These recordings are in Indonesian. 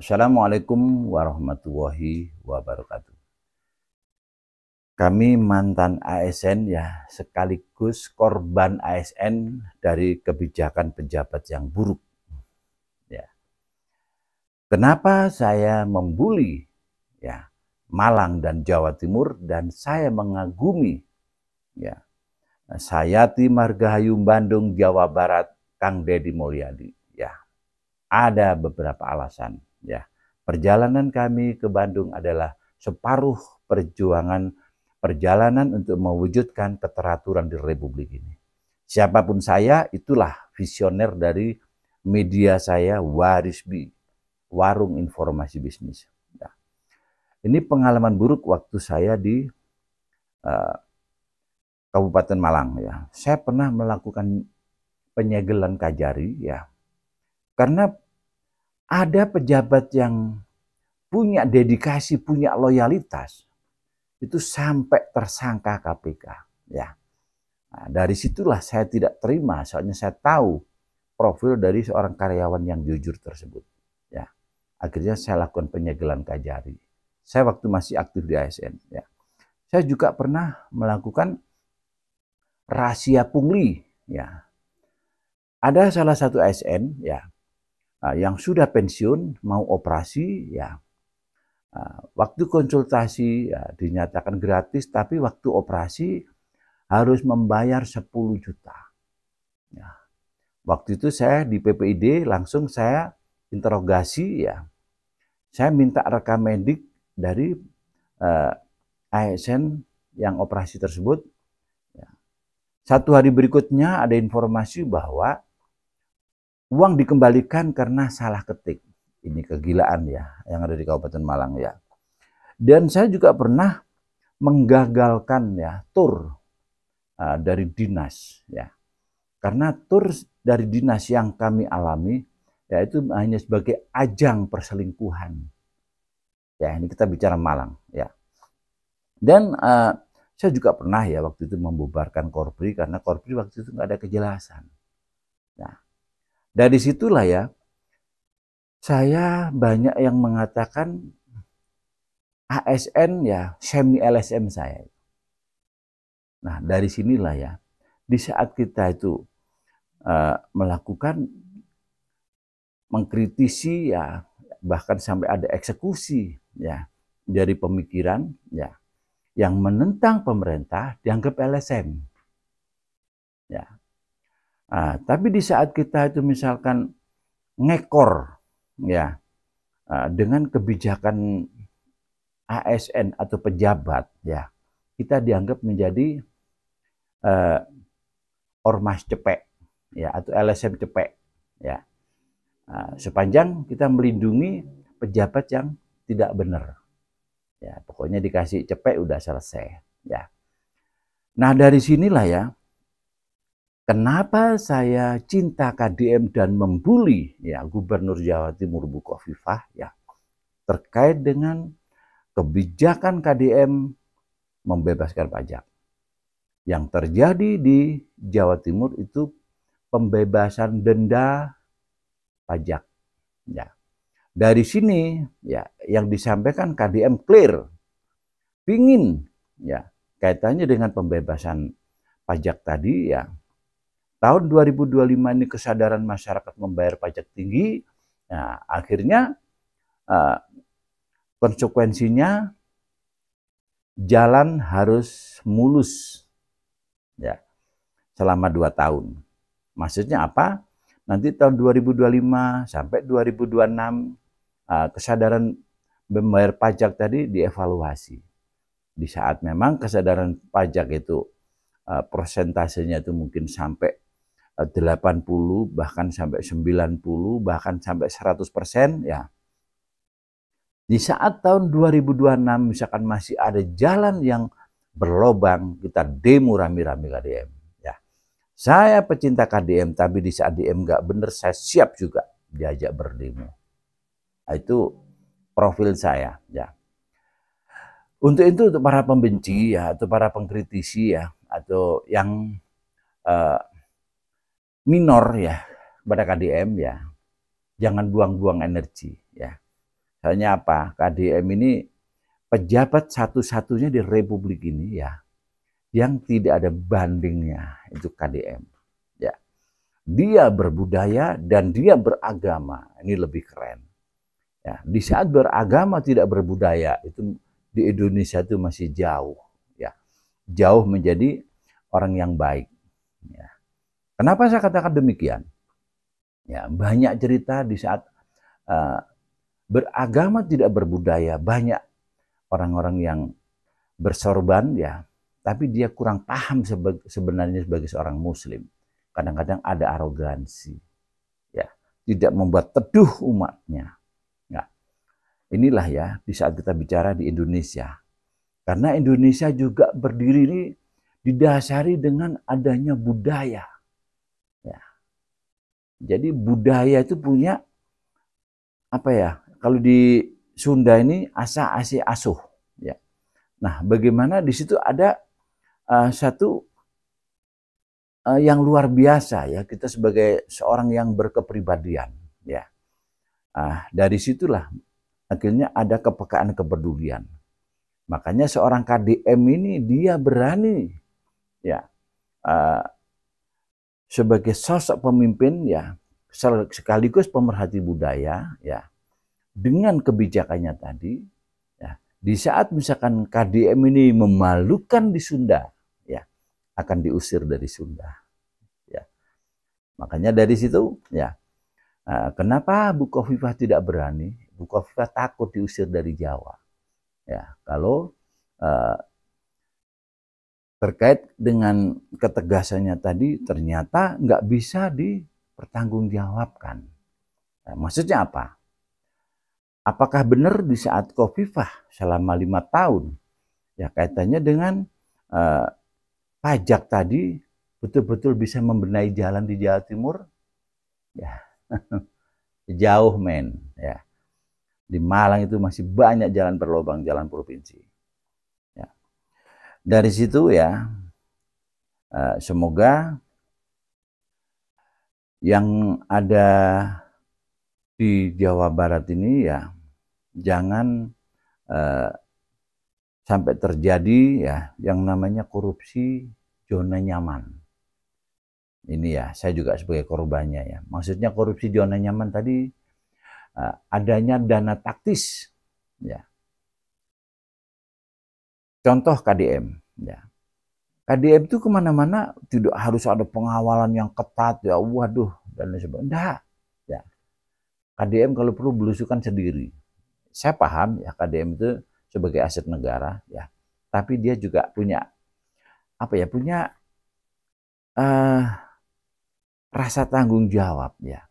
Assalamualaikum warahmatullahi wabarakatuh. Kami mantan ASN ya, sekaligus korban ASN dari kebijakan pejabat yang buruk. Ya. Kenapa saya membuli ya Malang dan Jawa Timur, dan saya mengagumi ya Sayati Margahayu Bandung Jawa Barat Kang Deddy Mulyadi ya. Ada beberapa alasan ya. Perjalanan kami ke Bandung adalah separuh perjalanan untuk mewujudkan keteraturan di Republik ini. Siapapun saya, itulah visioner dari media saya, Warisbi, Warung Informasi Bisnis. Nah, ini pengalaman buruk waktu saya di Kabupaten Malang ya. Saya pernah melakukan penyegelan Kajari ya. Karena ada pejabat yang punya dedikasi, punya loyalitas, itu sampai tersangka KPK ya. Nah, dari situlah saya tidak terima, soalnya saya tahu profil dari seorang karyawan yang jujur tersebut ya. Akhirnya saya lakukan penyegelan Kajari. Saya waktu masih aktif di ASN ya. Saya juga pernah melakukan rahasia pungli ya. Ada salah satu ASN ya yang sudah pensiun mau operasi ya. Waktu konsultasi ya, dinyatakan gratis, tapi waktu operasi harus membayar 10 juta. Ya. Waktu itu saya di PPID langsung saya interogasi ya. Saya minta rekam medik dari ASN yang operasi tersebut. Ya. 1 hari berikutnya ada informasi bahwa uang dikembalikan karena salah ketik. Ini kegilaan ya, yang ada di Kabupaten Malang ya. Dan saya juga pernah menggagalkan ya tur dari dinas ya. Karena tur dari dinas yang kami alami yaitu hanya sebagai ajang perselingkuhan. Ya, ini kita bicara Malang ya. Dan saya juga pernah ya waktu itu membubarkan Korpri karena Korpri waktu itu nggak ada kejelasan. Nah, dari situlah ya saya banyak yang mengatakan ASN ya semi LSM saya. Nah, dari sinilah ya, di saat kita itu melakukan mengkritisi ya, bahkan sampai ada eksekusi ya dari pemikiran ya yang menentang pemerintah dianggap LSM. Ya. Nah, tapi di saat kita itu misalkan ngekor ya dengan kebijakan ASN atau pejabat ya, kita dianggap menjadi ormas cepek ya atau LSM cepek ya. Sepanjang kita melindungi pejabat yang tidak benar ya, pokoknya dikasih cepek udah selesai ya. Nah, dari sinilah ya kenapa saya cinta KDM dan membuli ya Gubernur Jawa Timur Bukoviva ya terkait dengan kebijakan KDM membebaskan pajak. Yang terjadi di Jawa Timur itu pembebasan denda pajak. Ya. Dari sini ya yang disampaikan KDM clear. Pingin ya kaitannya dengan pembebasan pajak tadi ya. Tahun 2025 ini kesadaran masyarakat membayar pajak tinggi. Nah, akhirnya konsekuensinya jalan harus mulus ya selama 2 tahun. Maksudnya apa? Nanti tahun 2025 sampai 2026 kesadaran membayar pajak tadi dievaluasi. Di saat memang kesadaran pajak itu persentasenya itu mungkin sampai 80 bahkan sampai 90 bahkan sampai 100% ya. Di saat tahun 2026 misalkan masih ada jalan yang berlobang, kita demo rame-rame KDM. Ya. Saya pecinta KDM, tapi di saat DM nggak bener, saya siap juga diajak berdemo. Nah, itu profil saya. Ya. Untuk itu untuk para pembenci ya, atau para pengkritisi ya, atau yang minor ya kepada KDM ya, jangan buang-buang energi ya. Soalnya apa? KDM ini pejabat satu-satunya di Republik ini ya yang tidak ada bandingnya, itu KDM. Ya, dia berbudaya dan dia beragama. Ini lebih keren. Ya, di saat beragama tidak berbudaya itu di Indonesia itu masih jauh. Ya, jauh menjadi orang yang baik. Ya. Kenapa saya katakan demikian? Ya, banyak cerita di saat beragama tidak berbudaya, banyak orang-orang yang bersorban ya, tapi dia kurang paham sebenarnya sebagai seorang muslim. Kadang-kadang ada arogansi, ya, tidak membuat teduh umatnya. Ya. Inilah ya di saat kita bicara di Indonesia, karena Indonesia juga berdiri ini didasari dengan adanya budaya. Ya. Jadi budaya itu punya apa ya? Kalau di Sunda ini asa asi asuh. Ya. Nah, bagaimana di situ ada satu yang luar biasa ya, kita sebagai seorang yang berkepribadian ya. Dari situlah akhirnya ada kepekaan kepedulian. Makanya seorang KDM ini dia berani ya sebagai sosok pemimpin ya, sekaligus pemerhati budaya ya, dengan kebijakannya tadi ya, di saat misalkan KDM ini memalukan di Sunda ya, akan diusir dari Sunda ya. Makanya dari situ ya, kenapa Bu Khofifah tidak berani? Bu Khofifah takut diusir dari Jawa ya, kalau terkait dengan ketegasannya tadi ternyata nggak bisa dipertanggungjawabkan. Nah, maksudnya apa? Apakah benar di saat Khofifah selama 5 tahun ya kaitannya dengan pajak tadi betul-betul bisa membenahi jalan di Jawa Timur? Ya jauh men ya. Di Malang itu masih banyak jalan berlubang, jalan provinsi. Ya. Dari situ ya, semoga yang ada di Jawa Barat ini ya jangan sampai terjadi ya yang namanya korupsi zona nyaman. Ini ya, saya juga sebagai korbannya ya. Maksudnya korupsi zona nyaman tadi adanya dana taktis ya. Contoh KDM ya. KDM itu kemana-mana tidak harus ada pengawalan yang ketat ya, waduh dan lain sebagainya. Enggak ya. KDM kalau perlu belusukan sendiri. Saya paham ya KDM itu sebagai aset negara ya, tapi dia juga punya apa ya, punya rasa tanggung jawab ya.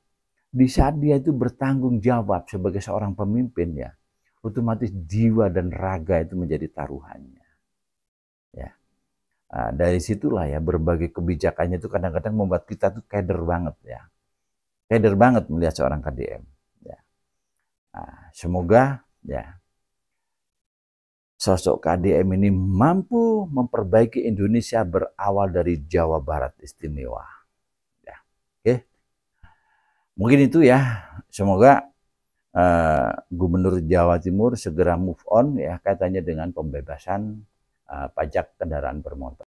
Di saat dia itu bertanggung jawab sebagai seorang pemimpin ya, otomatis jiwa dan raga itu menjadi taruhannya. Ya, dari situlah ya berbagai kebijakannya itu kadang-kadang membuat kita tuh keder banget ya, keder banget melihat seorang KDM. Ya. Semoga ya sosok KDM ini mampu memperbaiki Indonesia berawal dari Jawa Barat istimewa. Ya. Oke. Mungkin itu ya, semoga Gubernur Jawa Timur segera move on ya kaitannya dengan pembebasan pajak kendaraan bermotor.